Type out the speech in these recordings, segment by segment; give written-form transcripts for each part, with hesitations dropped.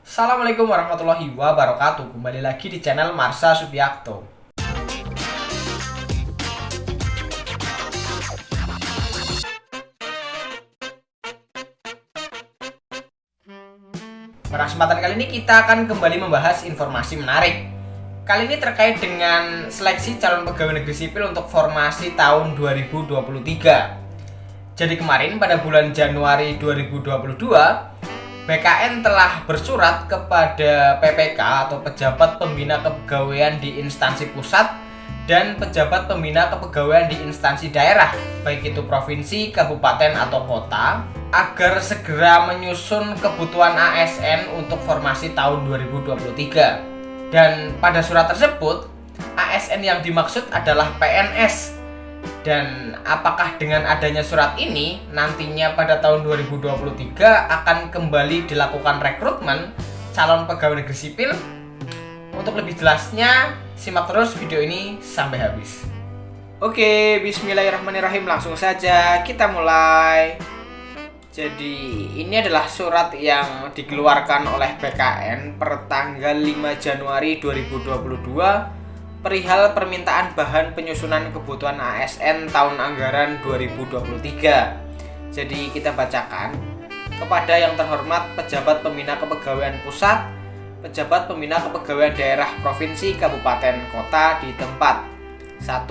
Assalamualaikum warahmatullahi wabarakatuh. Kembali lagi di channel Marsha Subiakto. Pada kesempatan kali ini kita akan kembali membahas informasi menarik. Kali ini terkait dengan seleksi calon pegawai negeri sipil untuk formasi tahun 2023. Jadi kemarin pada bulan Januari 2022, BKN telah bersurat kepada PPK atau Pejabat Pembina Kepegawaian di instansi pusat dan Pejabat Pembina Kepegawaian di instansi daerah, baik itu provinsi, kabupaten, atau kota, agar segera menyusun kebutuhan ASN untuk formasi tahun 2023. Dan pada surat tersebut, ASN yang dimaksud adalah PNS. Dan apakah dengan adanya surat ini nantinya pada tahun 2023 akan kembali dilakukan rekrutmen calon pegawai negeri sipil? Untuk lebih jelasnya, simak terus video ini sampai habis. Oke, bismillahirrahmanirrahim, langsung saja kita mulai. Jadi ini adalah surat yang dikeluarkan oleh BKN per tanggal 5 Januari 2022 perihal permintaan bahan penyusunan kebutuhan ASN tahun anggaran 2023. Jadi kita bacakan. Kepada yang terhormat Pejabat Pembina Kepegawaian Pusat, Pejabat Pembina Kepegawaian Daerah Provinsi, Kabupaten, Kota di tempat. 1.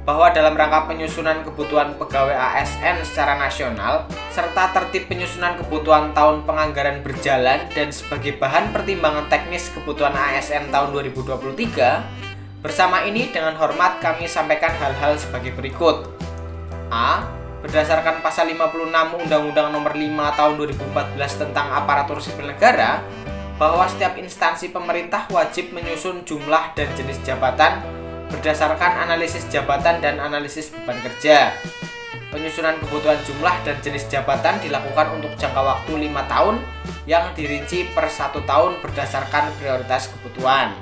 Bahwa dalam rangka penyusunan kebutuhan pegawai ASN secara nasional serta tertib penyusunan kebutuhan tahun penganggaran berjalan dan sebagai bahan pertimbangan teknis kebutuhan ASN tahun 2023, bersama ini dengan hormat kami sampaikan hal-hal sebagai berikut. A. Berdasarkan pasal 56 Undang-Undang Nomor 5 Tahun 2014 tentang Aparatur Sipil Negara, bahwa setiap instansi pemerintah wajib menyusun jumlah dan jenis jabatan berdasarkan analisis jabatan dan analisis beban kerja. Penyusunan kebutuhan jumlah dan jenis jabatan dilakukan untuk jangka waktu 5 tahun yang dirinci per 1 tahun berdasarkan prioritas kebutuhan.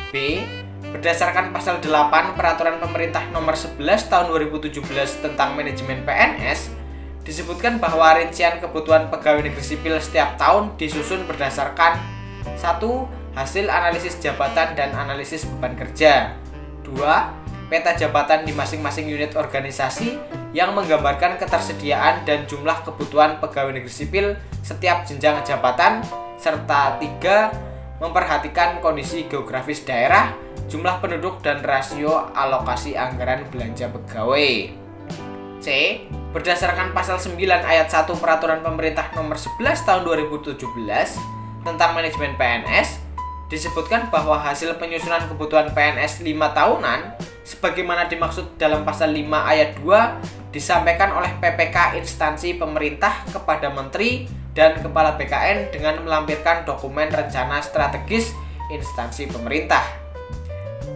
B. Berdasarkan pasal 8 Peraturan Pemerintah Nomor 11 Tahun 2017 tentang Manajemen PNS, disebutkan bahwa rincian kebutuhan pegawai negeri sipil setiap tahun disusun berdasarkan 1. Hasil analisis jabatan dan analisis beban kerja. 2. Peta jabatan di masing-masing unit organisasi yang menggambarkan ketersediaan dan jumlah kebutuhan pegawai negeri sipil setiap jenjang jabatan, serta 3. Memperhatikan kondisi geografis daerah, jumlah penduduk dan rasio alokasi anggaran belanja pegawai. C. Berdasarkan pasal 9 ayat 1 Peraturan Pemerintah Nomor 11 Tahun 2017 tentang Manajemen PNS, disebutkan bahwa hasil penyusunan kebutuhan PNS 5 tahunan sebagaimana dimaksud dalam pasal 5 ayat 2 disampaikan oleh PPK instansi pemerintah kepada Menteri dan Kepala BKN dengan melampirkan dokumen rencana strategis instansi pemerintah. 2.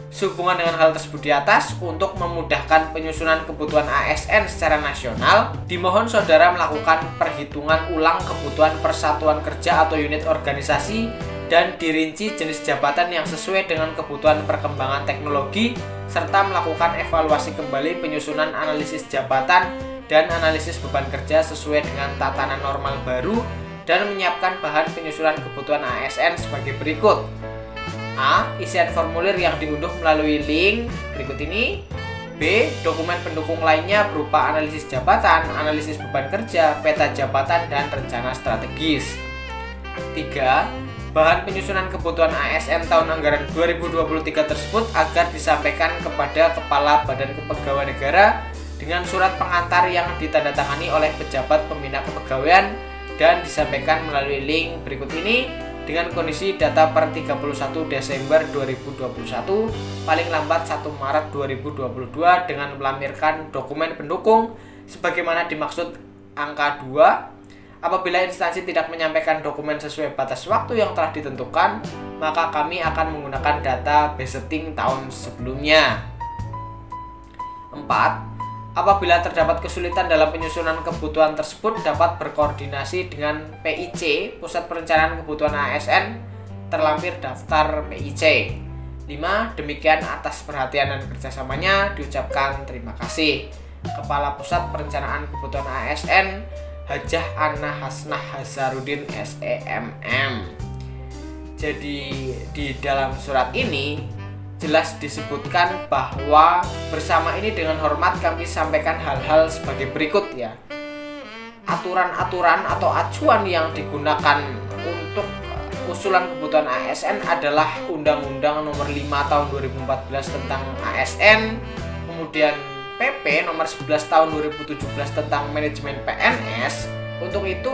Sehubungan dengan hal tersebut di atas, untuk memudahkan penyusunan kebutuhan ASN secara nasional, dimohon saudara melakukan perhitungan ulang kebutuhan persatuan kerja atau unit organisasi dan dirinci jenis jabatan yang sesuai dengan kebutuhan perkembangan teknologi, serta melakukan evaluasi kembali penyusunan analisis jabatan dan analisis beban kerja sesuai dengan tatanan normal baru, dan menyiapkan bahan penyusunan kebutuhan ASN sebagai berikut. A. Isian formulir yang diunduh melalui link berikut ini. B. Dokumen pendukung lainnya berupa analisis jabatan, analisis beban kerja, peta jabatan, dan rencana strategis. 3. Bahan penyusunan kebutuhan ASN tahun anggaran 2023 tersebut agar disampaikan kepada Kepala Badan Kepegawaian Negara dengan surat pengantar yang ditandatangani oleh Pejabat Pembina Kepegawaian dan disampaikan melalui link berikut ini dengan kondisi data per 31 Desember 2021, paling lambat 1 Maret 2022 dengan melampirkan dokumen pendukung sebagaimana dimaksud angka 2. Apabila instansi tidak menyampaikan dokumen sesuai batas waktu yang telah ditentukan, maka kami akan menggunakan data besetting tahun sebelumnya. 4. Apabila terdapat kesulitan dalam penyusunan kebutuhan tersebut, dapat berkoordinasi dengan PIC, Pusat Perencanaan Kebutuhan ASN, terlampir daftar PIC. 5. Demikian atas perhatian dan kerjasamanya, diucapkan terima kasih. Kepala Pusat Perencanaan Kebutuhan ASN Hajah Ana Hasnah Hasaruddin SEMM. Jadi di dalam surat ini jelas disebutkan bahwa bersama ini dengan hormat kami sampaikan hal-hal sebagai berikut ya. Aturan-aturan atau acuan yang digunakan untuk usulan kebutuhan ASN adalah Undang-Undang Nomor 5 Tahun 2014 tentang ASN, kemudian PP Nomor 11 Tahun 2017 tentang Manajemen PNS. Untuk itu,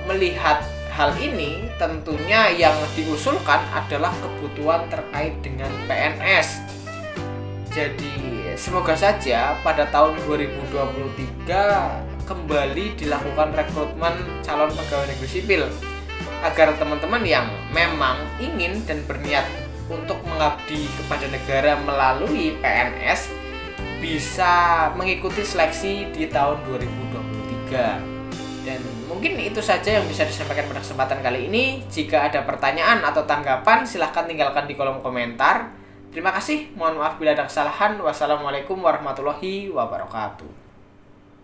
melihat hal ini, tentunya yang diusulkan adalah kebutuhan terkait dengan PNS. Jadi, semoga saja pada tahun 2023 kembali dilakukan rekrutmen calon pegawai negeri sipil, agar teman-teman yang memang ingin dan berniat untuk mengabdi kepada negara melalui PNS bisa mengikuti seleksi di tahun 2023. Dan mungkin itu saja yang bisa disampaikan pada kesempatan kali ini. Jika ada pertanyaan atau tanggapan, silahkan tinggalkan di kolom komentar. Terima kasih, mohon maaf bila ada kesalahan. Wassalamualaikum warahmatullahi wabarakatuh.